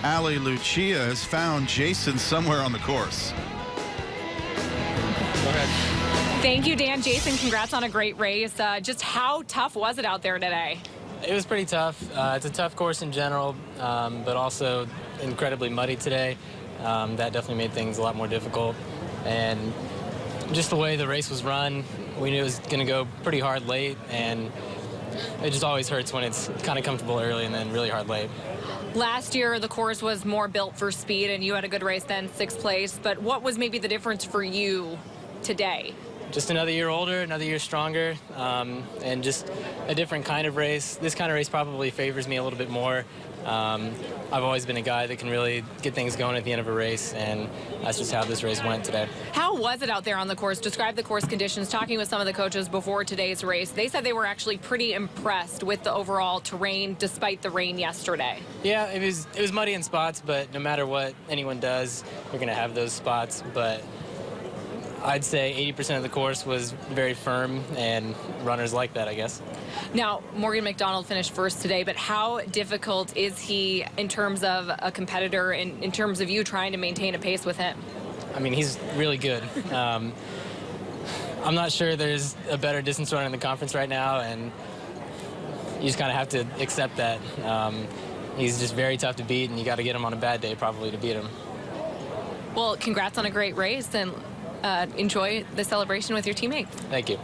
Ali Lucia has found Jason somewhere on the course. Go ahead. Thank you, Dan. Jason, congrats on a great race. Just how tough was it out there today? It was pretty tough. It's a tough course in general, but also incredibly muddy today. That definitely made things a lot more difficult. And just the way the race was run, we knew it was going to go pretty hard late, and it just always hurts when it's kind of comfortable early and then really hard late. Last year, the course was more built for speed, and you had a good race then, 6th place. But what was maybe the difference for you today? Just another year older, another year stronger, and just a different kind of race. This kind of race probably favors me a little bit more. I've always been a guy that can really get things going at the end of a race, and that's just how this race went today. How was it out there on the course? Describe the course conditions. Talking with some of the coaches before today's race, they said they were actually pretty impressed with the overall terrain despite the rain yesterday. Yeah, it was muddy in spots, but no matter what anyone does, you're going to have those spots. But I'd say 80% of the course was very firm, and runners like that, I guess. Now, Morgan McDonald finished first today, but how difficult is he in terms of a competitor, in terms of you trying to maintain a pace with him? I mean, he's really good. I'm not sure there's a better distance runner in the conference right now, and you just kind of have to accept that. He's just very tough to beat, and you got to get him on a bad day probably to beat him. Well, congrats on a great race, and enjoy the celebration with your teammates. Thank you.